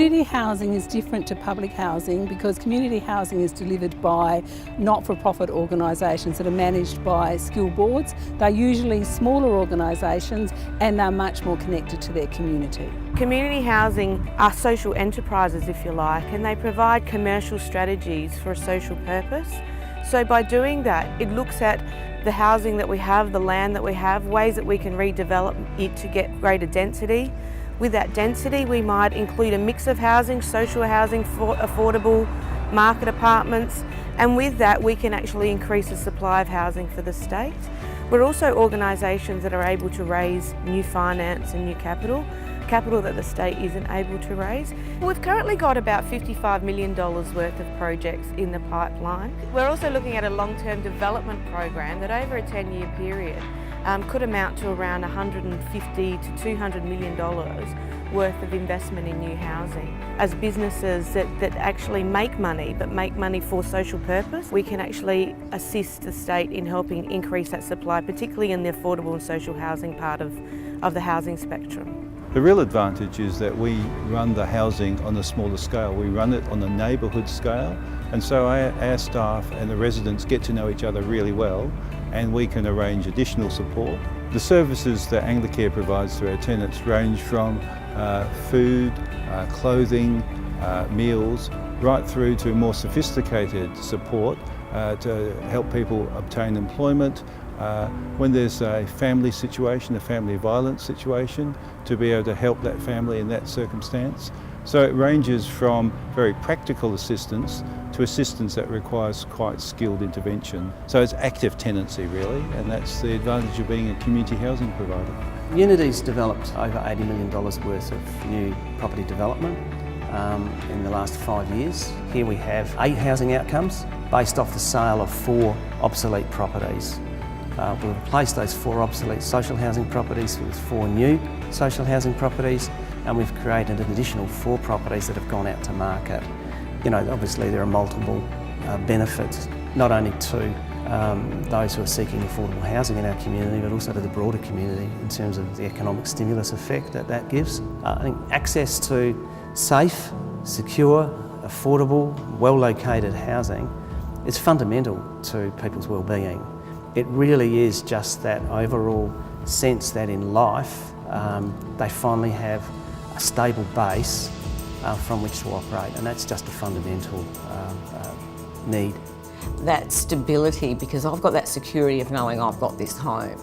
Community housing is different to public housing because community housing is delivered by not-for-profit organisations that are managed by skill boards. They're usually smaller organisations and they're much more connected to their community. Community housing are social enterprises, if you like, and they provide commercial strategies for a social purpose. So by doing that, it looks at the housing that we have, the land that we have, ways that we can redevelop it to get greater density. With that density, we might include a mix of housing, social housing, affordable market apartments, and with that we can actually increase the supply of housing for the state. We're also organisations that are able to raise new finance and new capital that the state isn't able to raise. We've currently got about $55 million worth of projects in the pipeline. We're also looking at a long-term development program that over a 10-year period could amount to around $150 to $200 million worth of investment in new housing. As businesses that actually make money, but make money for social purpose, we can actually assist the state in helping increase that supply, particularly in the affordable and social housing part of the housing spectrum. The real advantage is that we run the housing on a smaller scale. We run it on a neighbourhood scale, and so our staff and the residents get to know each other really well, and we can arrange additional support. The services that Anglicare provides to our tenants range from food, clothing, meals, right through to more sophisticated support to help people obtain employment. When there's a family situation, a family violence situation, to be able to help that family in that circumstance. So it ranges from very practical assistance to assistance that requires quite skilled intervention. So it's active tenancy really, and that's the advantage of being a community housing provider. Unity's developed over $80 million worth of new property development in the last 5 years. Here we have 8 housing outcomes based off the sale of 4 obsolete properties. We've replaced those 4 obsolete social housing properties with 4 new social housing properties, and we've created an additional 4 properties that have gone out to market. You know, obviously there are multiple benefits, not only to those who are seeking affordable housing in our community, but also to the broader community in terms of the economic stimulus effect that gives. I think access to safe, secure, affordable, well-located housing is fundamental to people's well-being. It really is just that overall sense that in life they finally have a stable base from which to operate, and that's just a fundamental need. That stability, because I've got that security of knowing I've got this home,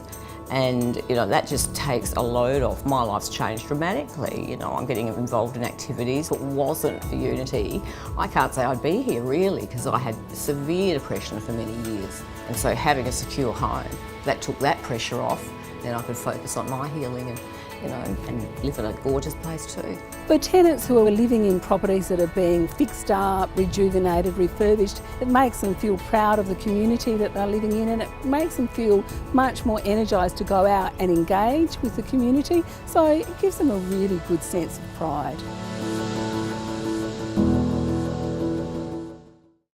and you know that just takes a load off. My life's changed dramatically. You know, I'm getting involved in activities. If it wasn't for Unity, I can't say I'd be here really, because I had severe depression for many years, and so having a secure home that took that pressure off, then I could focus on my healing and, you know, and live in a gorgeous place too. For tenants who are living in properties that are being fixed up, rejuvenated, refurbished, it makes them feel proud of the community that they're living in, and it makes them feel much more energised to go out and engage with the community. So it gives them a really good sense of pride.